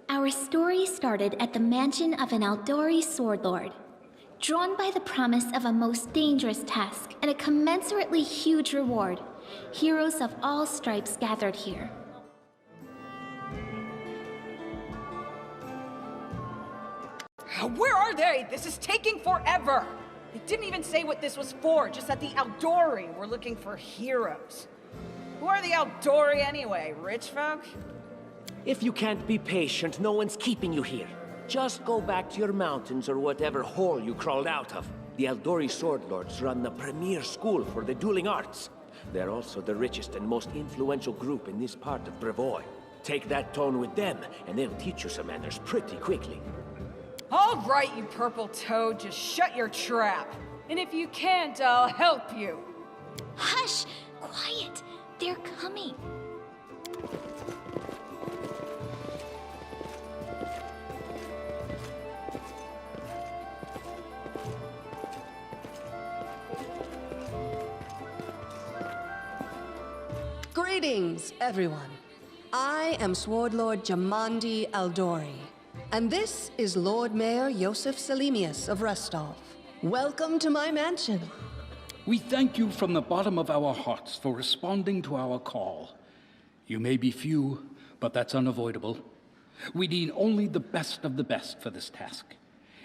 Our story started at the mansion of an Aldori sword lord. Drawn by the promise of a most dangerous task and a commensurately huge reward, heroes of all stripes gathered here. Where are they? This is taking forever! They didn't even say what this was for, just that the Aldori were looking for heroes. Who are the Aldori anyway? Rich folk? If you can't be patient, no one's keeping you here. Just go back to your mountains or whatever hole you crawled out of. The Aldori Sword Lords run the premier school for the dueling arts. They're also the richest and most influential group in this part of Brevoy. Take that tone with them, and they'll teach you some manners pretty quickly. All right, you purple toad, just shut your trap. And if you can't, I'll help you. Hush! Quiet! They're coming. Greetings, everyone. I am Sword Lord Jamandi Aldori, and this is Lord Mayor Yosef Selimius of Restov. Welcome to my mansion. We thank you from the bottom of our hearts for responding to our call. You may be few, but that's unavoidable. We need only the best of the best for this task.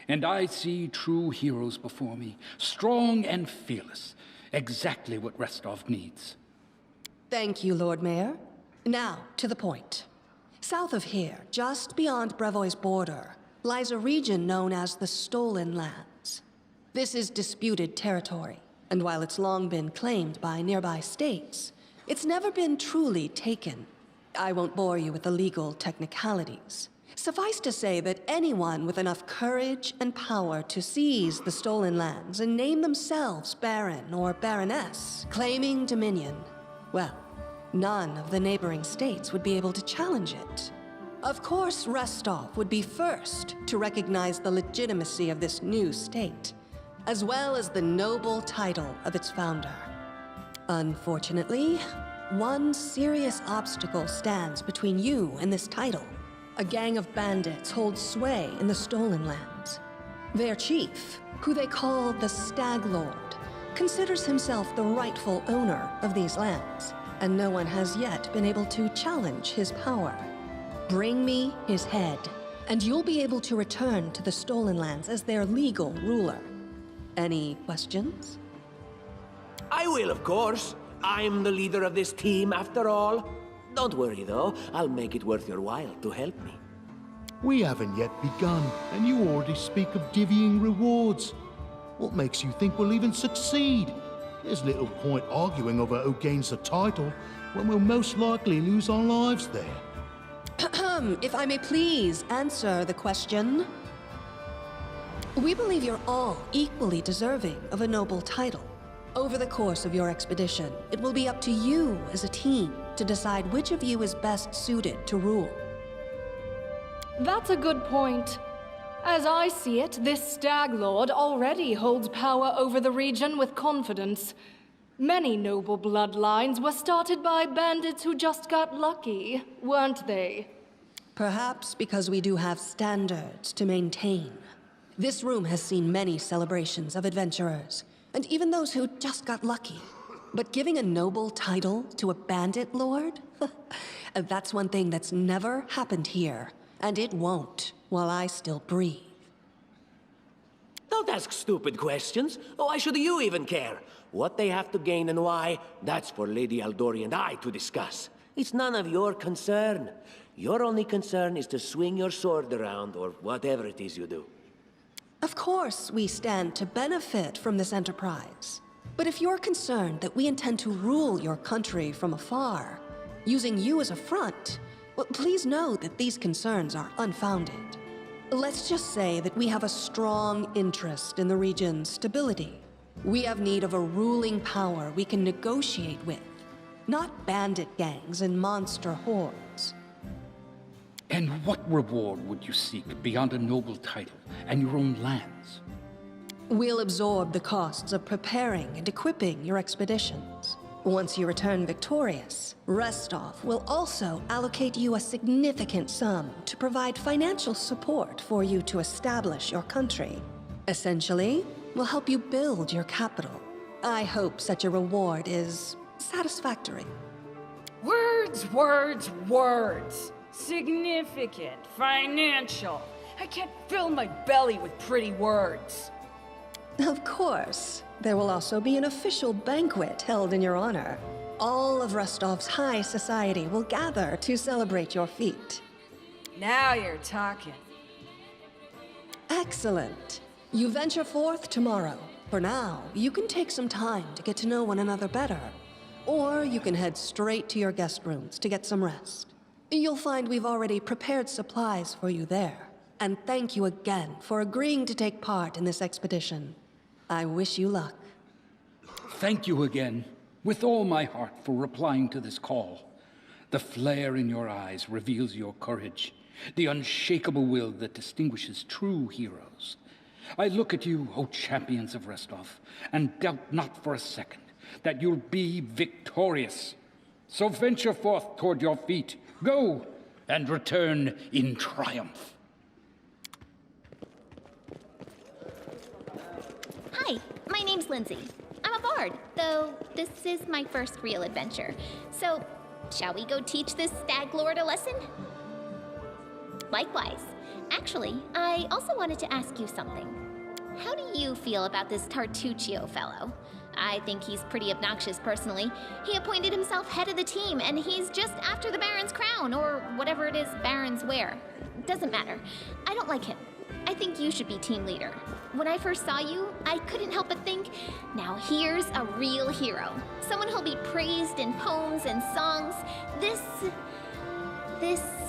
And I see true heroes before me, strong and fearless, exactly what Restov needs. Thank you, Lord Mayor. Now, to the point. South of here, just beyond Brevoy's border, lies a region known as the Stolen Lands. This is disputed territory, and while it's long been claimed by nearby states, it's never been truly taken. I won't bore you with the legal technicalities. Suffice to say that anyone with enough courage and power to seize the Stolen Lands and name themselves Baron or Baroness, claiming dominion, well, none of the neighboring states would be able to challenge it. Of course, Restov would be first to recognize the legitimacy of this new state, as well as the noble title of its founder. Unfortunately, one serious obstacle stands between you and this title. A gang of bandits holds sway in the Stolen Lands. Their chief, who they call the Stag Lord, considers himself the rightful owner of these lands, and no one has yet been able to challenge his power. Bring me his head, and you'll be able to return to the Stolen Lands as their legal ruler. Any questions? I will, of course. I'm the leader of this team, after all. Don't worry, though. I'll make it worth your while to help me. We haven't yet begun, and you already speak of divvying rewards. What makes you think we'll even succeed? There's little point arguing over who gains the title when we'll most likely lose our lives there. If I may please answer the question. We believe you're all equally deserving of a noble title. Over the course of your expedition, it will be up to you as a team to decide which of you is best suited to rule. That's a good point. As I see it, this Stag Lord already holds power over the region with confidence. Many noble bloodlines were started by bandits who just got lucky, weren't they? Perhaps because we do have standards to maintain. This room has seen many celebrations of adventurers, and even those who just got lucky. But giving a noble title to a bandit lord? That's one thing that's never happened here, and it won't while I still breathe. Don't ask stupid questions. Why should you even care? What they have to gain and why, that's for Lady Aldori and I to discuss. It's none of your concern. Your only concern is to swing your sword around, or whatever it is you do. Of course, we stand to benefit from this enterprise. But if you're concerned that we intend to rule your country from afar, using you as a front, well, please know that these concerns are unfounded. Let's just say that we have a strong interest in the region's stability. We have need of a ruling power we can negotiate with, not bandit gangs and monster hordes. And what reward would you seek beyond a noble title and your own lands? We'll absorb the costs of preparing and equipping your expeditions. Once you return victorious, Restov will also allocate you a significant sum to provide financial support for you to establish your country. Essentially, will help you build your capital. I hope such a reward is satisfactory. Words, words, words. Significant, financial. I can't fill my belly with pretty words. Of course. There will also be an official banquet held in your honor. All of Rostov's high society will gather to celebrate your feat. Now you're talking. Excellent. You venture forth tomorrow. For now, you can take some time to get to know one another better. Or you can head straight to your guest rooms to get some rest. You'll find we've already prepared supplies for you there. And thank you again for agreeing to take part in this expedition. I wish you luck. Thank you again, with all my heart, for replying to this call. The flare in your eyes reveals your courage, the unshakable will that distinguishes true heroes. I look at you, O champions of Restov, and doubt not for a second that you'll be victorious. So venture forth toward your feet. Go, and return in triumph. Hi, my name's Lindsay. I'm a bard, though this is my first real adventure. So, shall we go teach this stag lord a lesson? Likewise. Actually, I also wanted to ask you something. How do you feel about this Tartuccio fellow? I think he's pretty obnoxious personally. He appointed himself head of the team, and he's just after the Baron's crown, or whatever it is barons wear. Doesn't matter. I don't like him. I think you should be team leader. When I first saw you, I couldn't help but think, now here's a real hero. Someone who'll be praised in poems and songs. This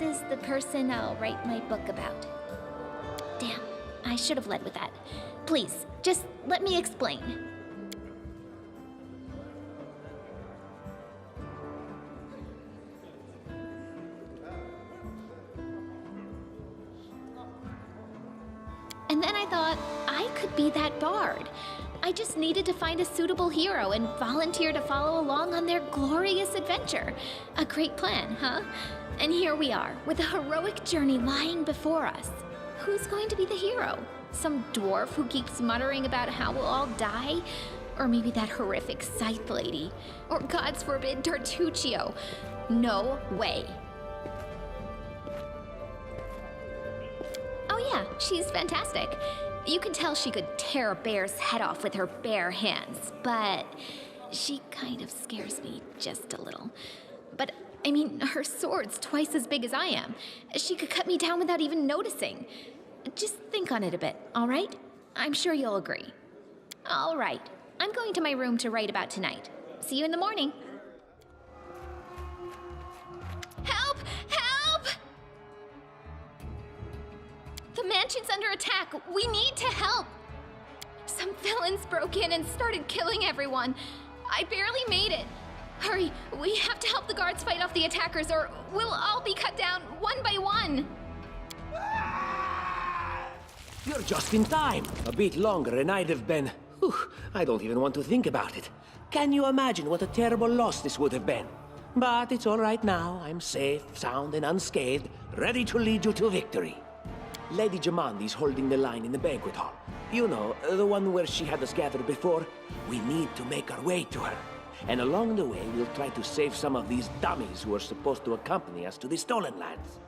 is the person I'll write my book about. Damn, I should have led with that. Please, just let me explain. And then I thought, I could be that bard. I just needed to find a suitable hero and volunteer to follow along on their glorious adventure. A great plan, huh? And here we are, with a heroic journey lying before us. Who's going to be the hero? Some dwarf who keeps muttering about how we'll all die? Or maybe that horrific scythe lady? Or God's forbid, Tartuccio? No way. Oh yeah, she's fantastic. You can tell she could tear a bear's head off with her bare hands, but she kind of scares me just a little. But, I mean, her sword's twice as big as I am. She could cut me down without even noticing. Just think on it a bit, all right? I'm sure you'll agree. All right, I'm going to my room to write about tonight. See you in the morning. Help! Help! The mansion's under attack. We need to help. Some villains broke in and started killing everyone. I barely made it. Hurry, we have to help the guards fight off the attackers or we'll all be cut down one by one. You're just in time. A bit longer and I'd have been... Whew, I don't even want to think about it. Can you imagine what a terrible loss this would have been? But it's all right now. I'm safe, sound, and unscathed, ready to lead you to victory. Lady Jamandi's holding the line in the banquet hall. You know, the one where she had us gathered before. We need to make our way to her. And along the way, we'll try to save some of these dummies who are supposed to accompany us to the stolen lands.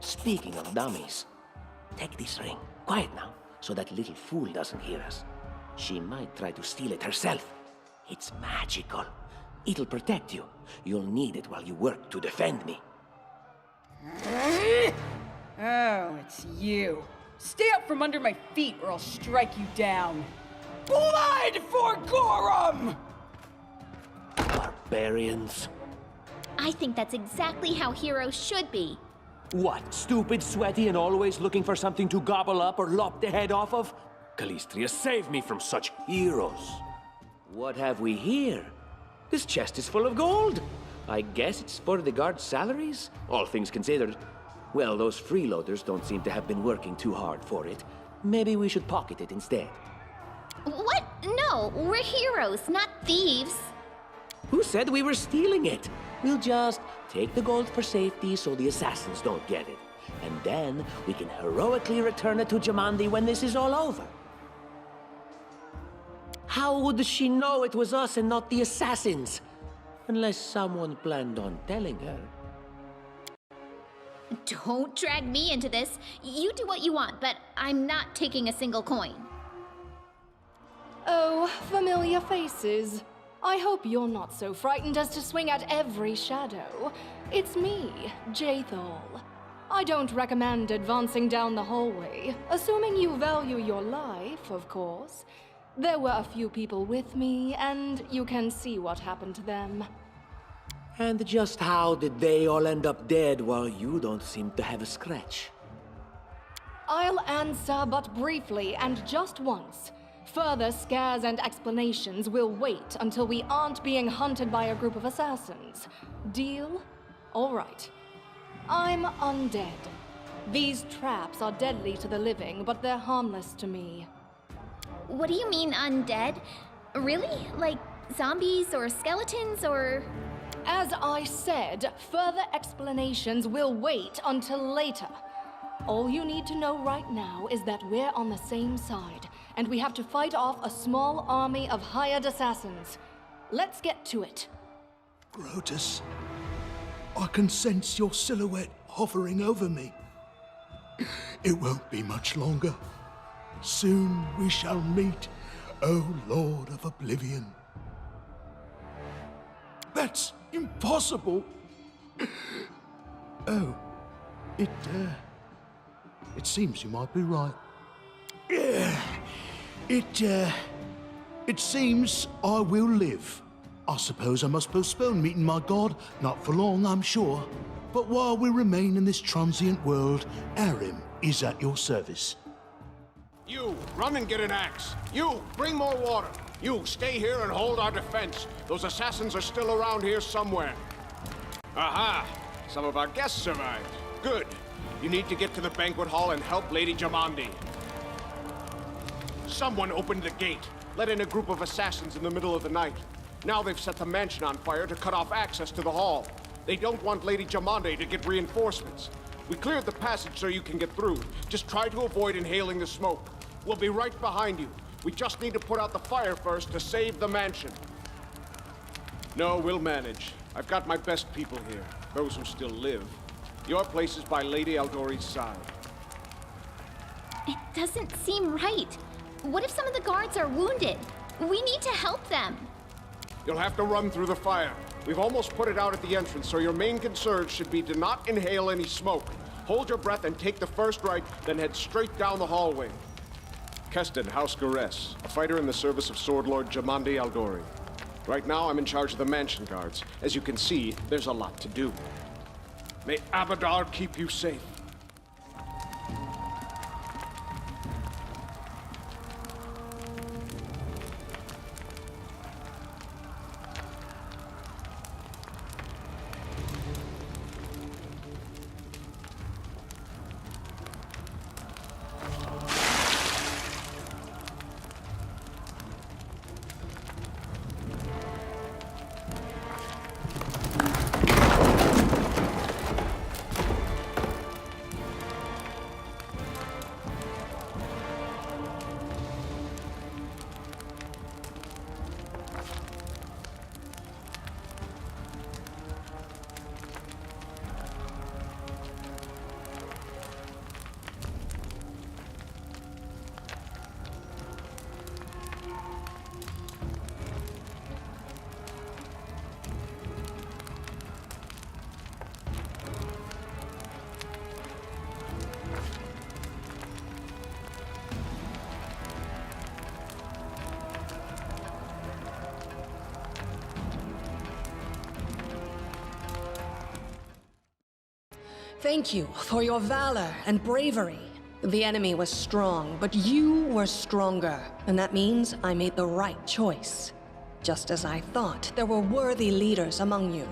Speaking of dummies, take this ring. Quiet now, so that little fool doesn't hear us. She might try to steal it herself. It's magical. It'll protect you. You'll need it while you work to defend me. Oh, it's you. Stay up from under my feet or I'll strike you down. Blood for Gorum! Barbarians. I think that's exactly how heroes should be. What, stupid, sweaty, and always looking for something to gobble up or lop the head off of? Calistria, save me from such heroes. What have we here? This chest is full of gold. I guess it's for the guards' salaries, all things considered. Well, those freeloaders don't seem to have been working too hard for it. Maybe we should pocket it instead. What? No, we're heroes, not thieves. Who said we were stealing it? We'll just take the gold for safety so the assassins don't get it. And then we can heroically return it to Jamandi when this is all over. How would she know it was us and not the assassins? Unless someone planned on telling her. Don't drag me into this. You do what you want, but I'm not taking a single coin. Oh, familiar faces. I hope you're not so frightened as to swing at every shadow. It's me, Jaethal. I don't recommend advancing down the hallway, assuming you value your life, of course. There were a few people with me, and you can see what happened to them. And just how did they all end up dead while you don't seem to have a scratch? I'll answer but briefly and just once. Further scares and explanations will wait until we aren't being hunted by a group of assassins. Deal? All right. I'm undead. These traps are deadly to the living, but they're harmless to me. What do you mean undead? Really? Like zombies or skeletons or... As I said, further explanations will wait until later. All you need to know right now is that we're on the same side, and we have to fight off a small army of hired assassins. Let's get to it. Grotus, I can sense your silhouette hovering over me. It won't be much longer. Soon we shall meet, O Lord of Oblivion. That's impossible! Oh, it seems you might be right. It seems I will live. I suppose I must postpone meeting my god, not for long, I'm sure. But while we remain in this transient world, Arim is at your service. You, run and get an axe. You, bring more water. You, stay here and hold our defense. Those assassins are still around here somewhere. Aha! Some of our guests survived. Good. You need to get to the banquet hall and help Lady Jamandi. Someone opened the gate, let in a group of assassins in the middle of the night. Now they've set the mansion on fire to cut off access to the hall. They don't want Lady Jamandi to get reinforcements. We cleared the passage so you can get through. Just try to avoid inhaling the smoke. We'll be right behind you. We just need to put out the fire first to save the mansion. No, we'll manage. I've got my best people here, those who still live. Your place is by Lady Aldori's side. It doesn't seem right. What if some of the guards are wounded? We need to help them. You'll have to run through the fire. We've almost put it out at the entrance, so your main concern should be to not inhale any smoke. Hold your breath and take the first right, then head straight down the hallway. Keston, House Gares, a fighter in the service of Sword Lord Jamandi Aldori. Right now, I'm in charge of the mansion guards. As you can see, there's a lot to do. May Abadar keep you safe. Thank you for your valor and bravery. The enemy was strong, but you were stronger, and that means I made the right choice. Just as I thought, there were worthy leaders among you.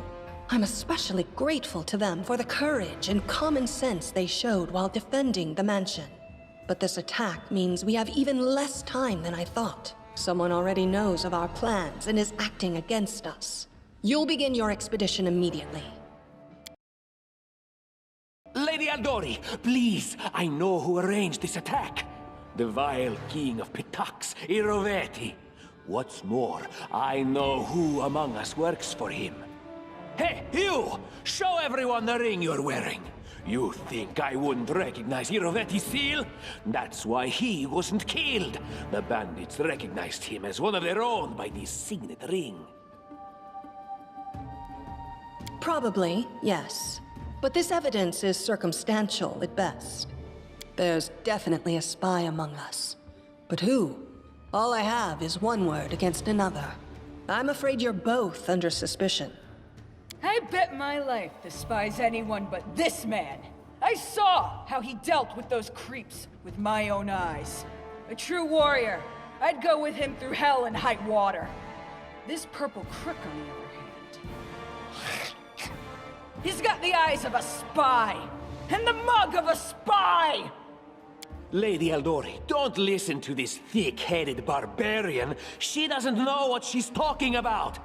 I'm especially grateful to them for the courage and common sense they showed while defending the mansion. But this attack means we have even less time than I thought. Someone already knows of our plans and is acting against us. You'll begin your expedition immediately. Lady Aldori, please, I know who arranged this attack. The vile king of Pitax, Iroveti. What's more, I know who among us works for him. Hey, you! Show everyone the ring you're wearing. You think I wouldn't recognize Iroveti's seal? That's why he wasn't killed. The bandits recognized him as one of their own by this signet ring. Probably, yes. But this evidence is circumstantial at best. There's definitely a spy among us. But who? All I have is one word against another. I'm afraid you're both under suspicion. I bet my life despises anyone but this man. I saw how he dealt with those creeps with my own eyes. A true warrior. I'd go with him through hell and high water. This purple crook, on the other hand. He's got the eyes of a spy, and the mug of a spy! Lady Aldori, don't listen to this thick-headed barbarian. She doesn't know what she's talking about.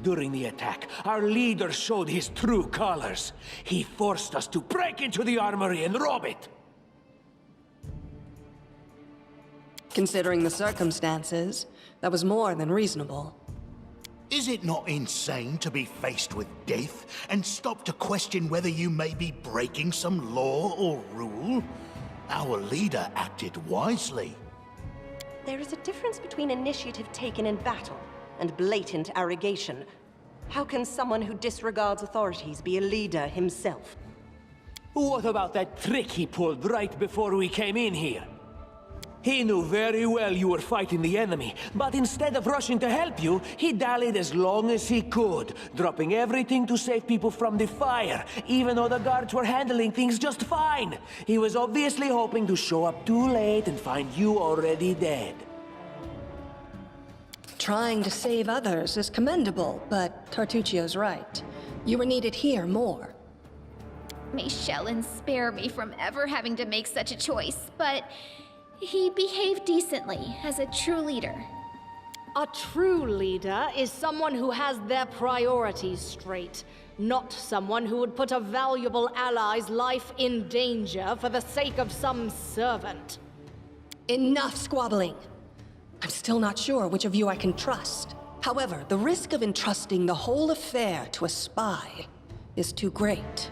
During the attack, our leader showed his true colors. He forced us to break into the armory and rob it. Considering the circumstances, that was more than reasonable. Is it not insane to be faced with death and stop to question whether you may be breaking some law or rule? Our leader acted wisely. There is a difference between initiative taken in battle and blatant arrogation. How can someone who disregards authorities be a leader himself? What about that trick he pulled right before we came in here? He knew very well you were fighting the enemy, but instead of rushing to help you, he dallied as long as he could, dropping everything to save people from the fire, even though the guards were handling things just fine. He was obviously hoping to show up too late and find you already dead. Trying to save others is commendable, but Tartuccio's right. You were needed here more. May Shellen spare me from ever having to make such a choice, but he behaved decently as a true leader. A true leader is someone who has their priorities straight, not someone who would put a valuable ally's life in danger for the sake of some servant. Enough squabbling. I'm still not sure which of you I can trust. However, the risk of entrusting the whole affair to a spy is too great.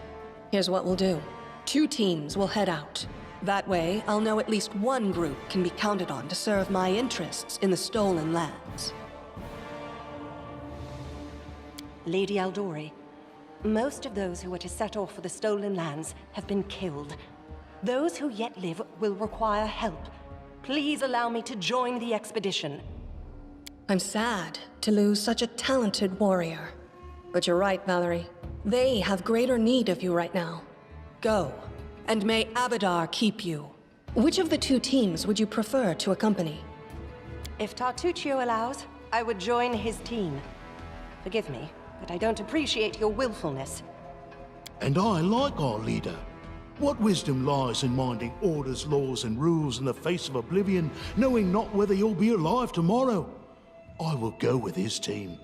Here's what we'll do. 2 teams will head out. That way, I'll know at least one group can be counted on to serve my interests in the stolen lands. Lady Aldori, most of those who are to set off for the stolen lands have been killed. Those who yet live will require help. Please allow me to join the expedition. I'm sad to lose such a talented warrior. But you're right, Valerie. They have greater need of you right now. Go, and may Abadar keep you. Which of the 2 teams would you prefer to accompany? If Tartuccio allows, I would join his team. Forgive me, but I don't appreciate your willfulness. And I like our leader. What wisdom lies in minding orders, laws, and rules in the face of oblivion, knowing not whether you'll be alive tomorrow? I will go with his team.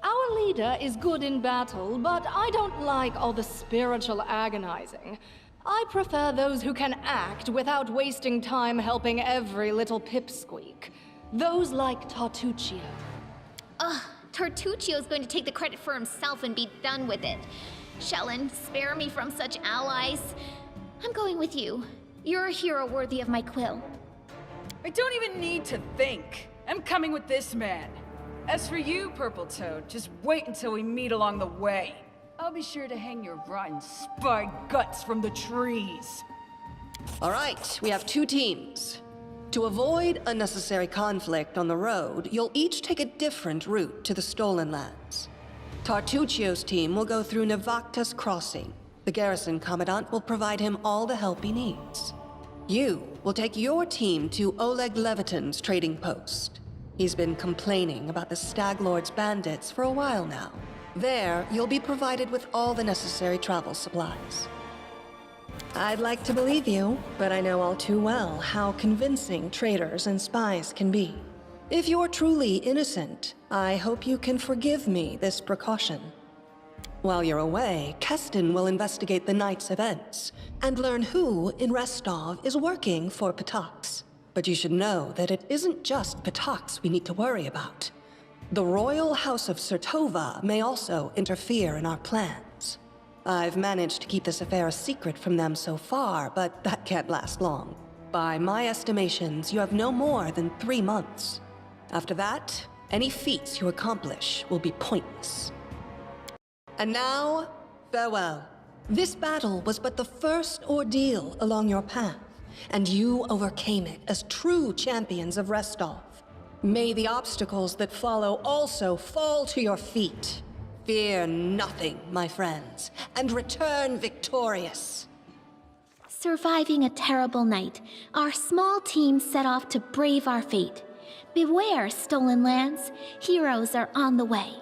Our leader is good in battle, but I don't like all the spiritual agonizing. I prefer those who can act without wasting time helping every little pipsqueak. Those like Tartuccio. Ugh, Tartuccio's going to take the credit for himself and be done with it. Shellen, spare me from such allies. I'm going with you. You're a hero worthy of my quill. I don't even need to think. I'm coming with this man. As for you, Purple Toad, just wait until we meet along the way. I'll be sure to hang your rotten spy guts from the trees. All right, we have 2 teams. To avoid unnecessary conflict on the road, you'll each take a different route to the stolen lands. Tartuccio's team will go through Navacta's crossing. The garrison commandant will provide him all the help he needs. You will take your team to Oleg Leviton's trading post. He's been complaining about the Stag Lord's bandits for a while now. There, you'll be provided with all the necessary travel supplies. I'd like to believe you, but I know all too well how convincing traitors and spies can be. If you're truly innocent, I hope you can forgive me this precaution. While you're away, Keston will investigate the night's events and learn who in Restov is working for Patax. But you should know that it isn't just Patax we need to worry about. The royal house of Sertova may also interfere in our plans. I've managed to keep this affair a secret from them so far, but that can't last long. By my estimations, you have no more than 3 months. After that, any feats you accomplish will be pointless. And now, farewell. This battle was but the first ordeal along your path, and you overcame it as true champions of Restov. May the obstacles that follow also fall to your feet. Fear nothing, my friends, and return victorious. Surviving a terrible night, our small team set off to brave our fate. Beware, stolen lands. Heroes are on the way.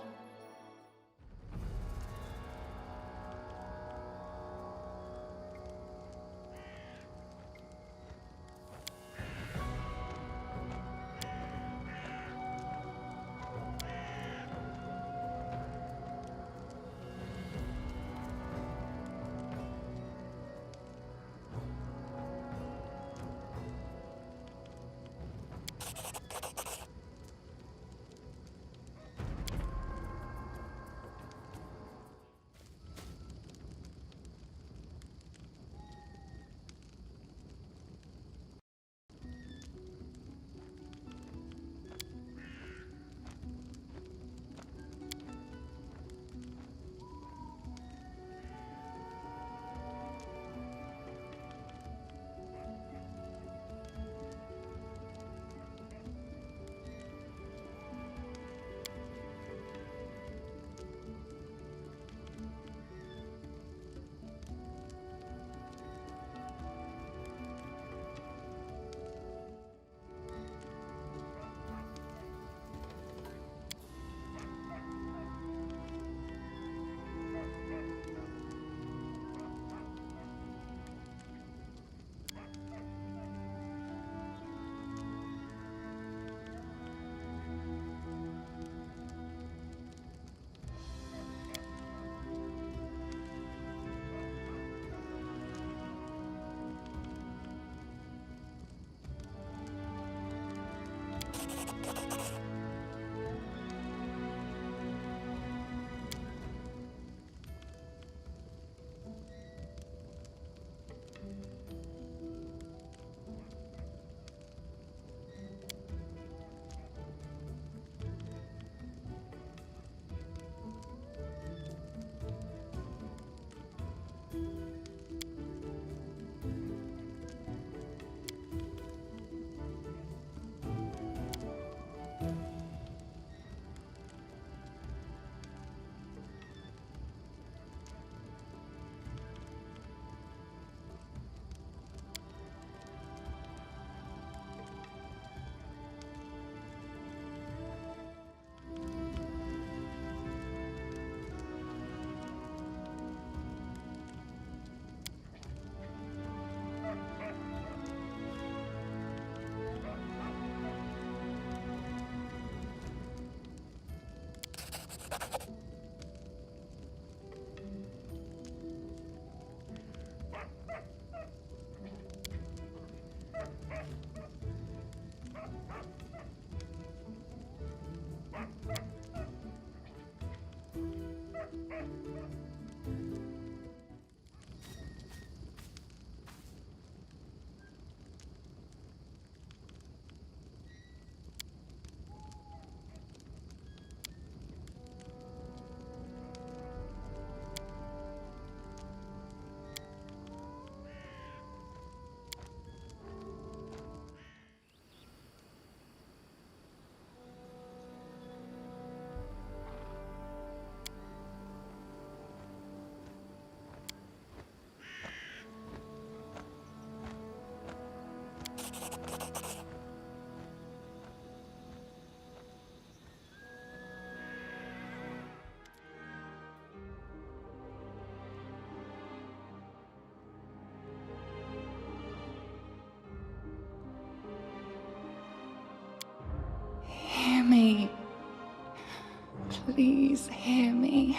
Please hear me.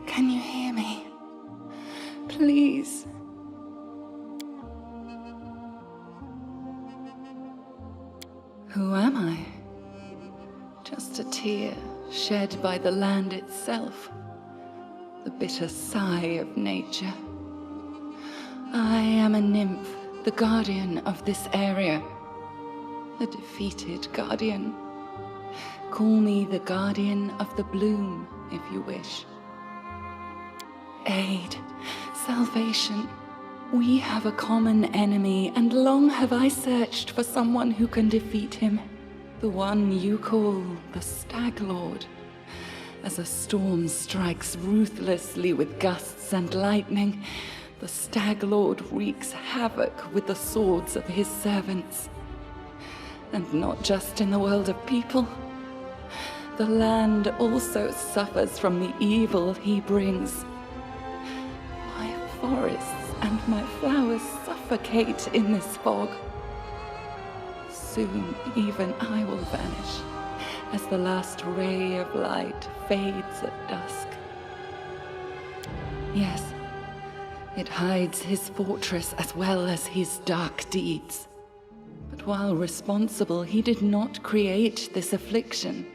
Can you hear me? Please. Who am I? Just a tear shed by the land itself. The bitter sigh of nature. I am a nymph, the guardian of this area. A defeated guardian. Call me the guardian of the bloom, if you wish. Aid, salvation. We have a common enemy, and long have I searched for someone who can defeat him. The one you call the Stag Lord. As a storm strikes ruthlessly with gusts and lightning, the Stag Lord wreaks havoc with the swords of his servants. And not just in the world of people. The land also suffers from the evil he brings. My forests and my flowers suffocate in this fog. Soon even I will vanish, as the last ray of light fades at dusk. Yes, it hides his fortress as well as his dark deeds. But while responsible, he did not create this affliction.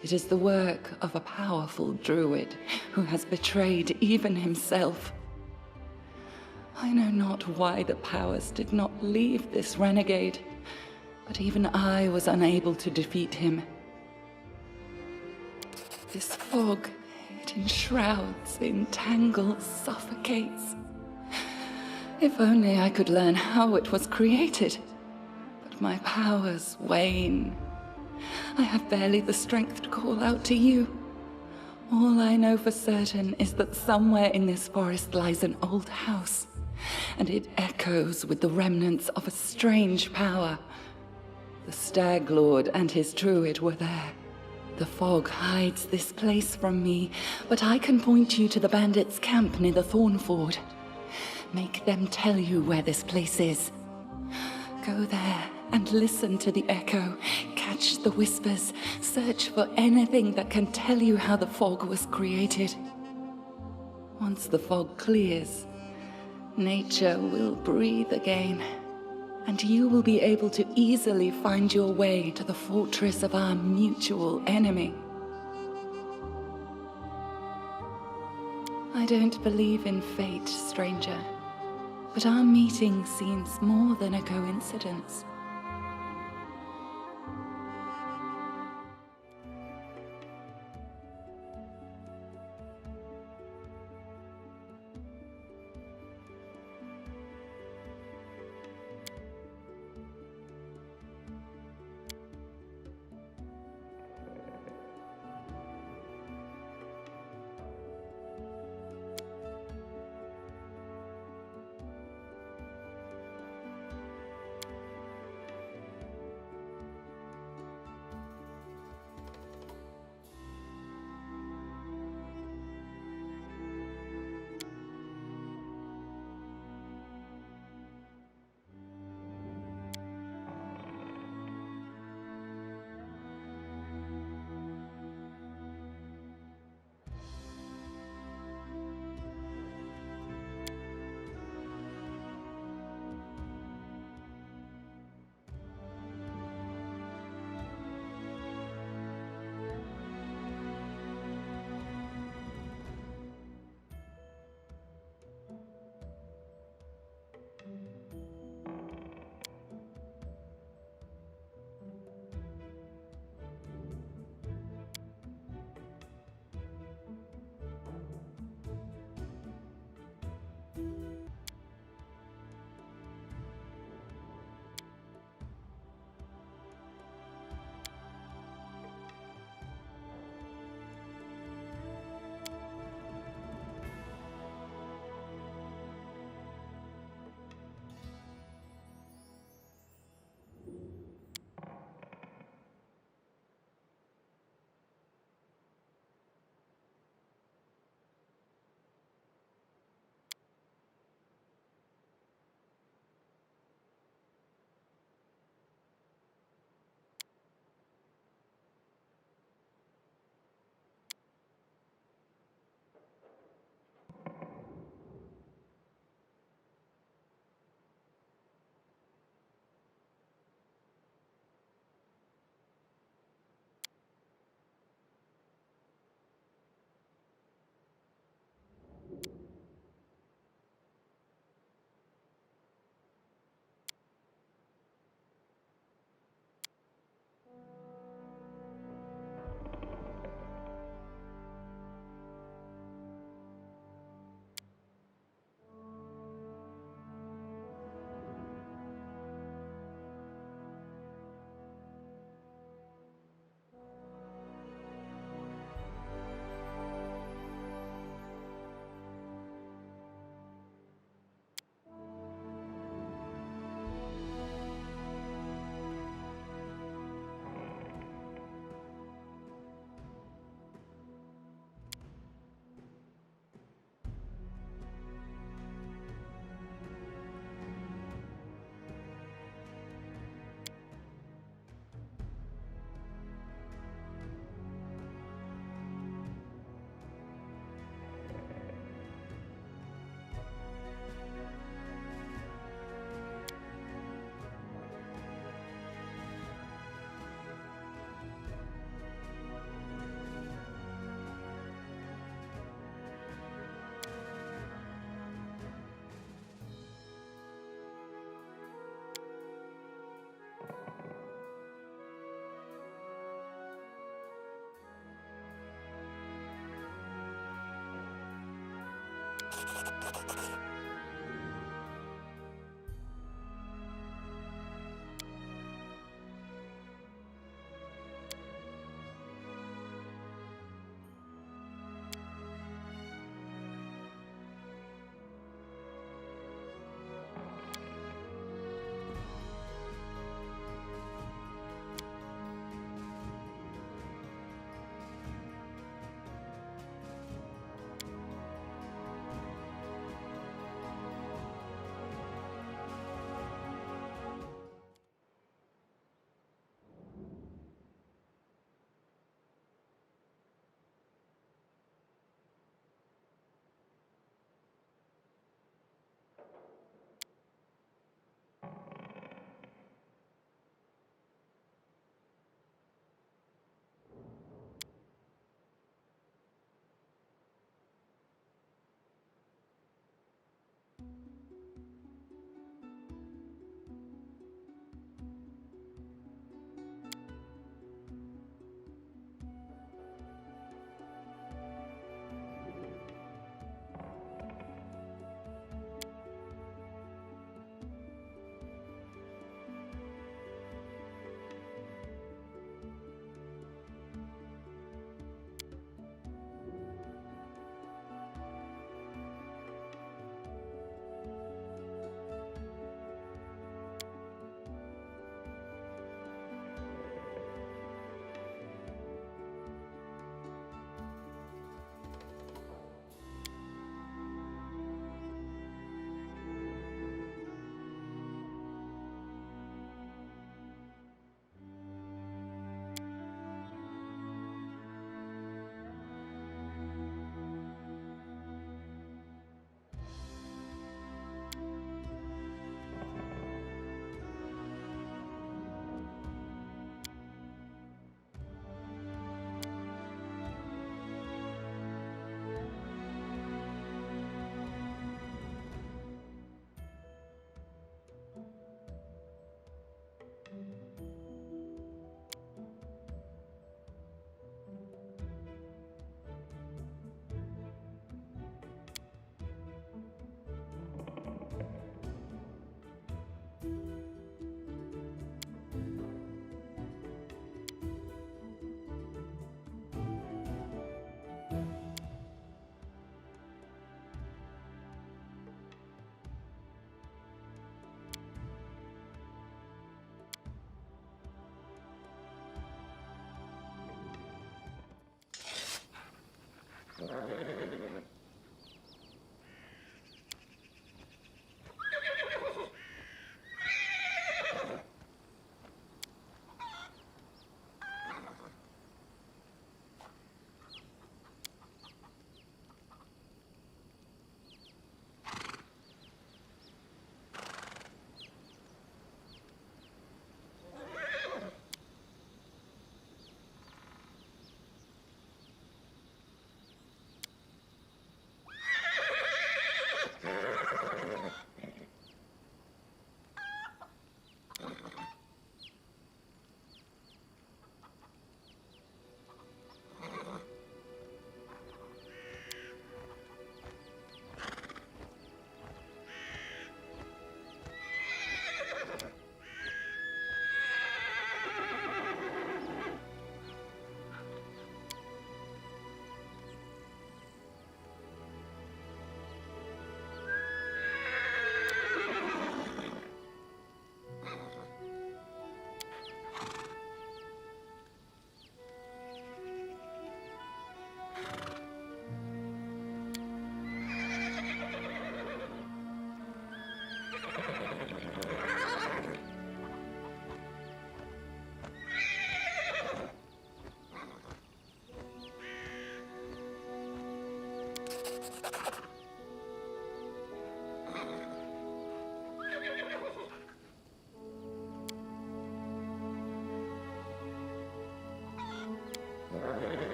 It is the work of a powerful druid who has betrayed even himself. I know not why the powers did not leave this renegade, but even I was unable to defeat him. This fog, it enshrouds, entangles, suffocates. If only I could learn how it was created. But my powers wane. I have barely the strength to call out to you. All I know for certain is that somewhere in this forest lies an old house, and it echoes with the remnants of a strange power. The Stag Lord and his druid were there. The fog hides this place from me, but I can point you to the bandits' camp near the Thornford. Make them tell you where this place is. Go there and listen to the echo, catch the whispers, search for anything that can tell you how the fog was created. Once the fog clears, nature will breathe again, and you will be able to easily find your way to the fortress of our mutual enemy. I don't believe in fate, stranger, but our meeting seems more than a coincidence.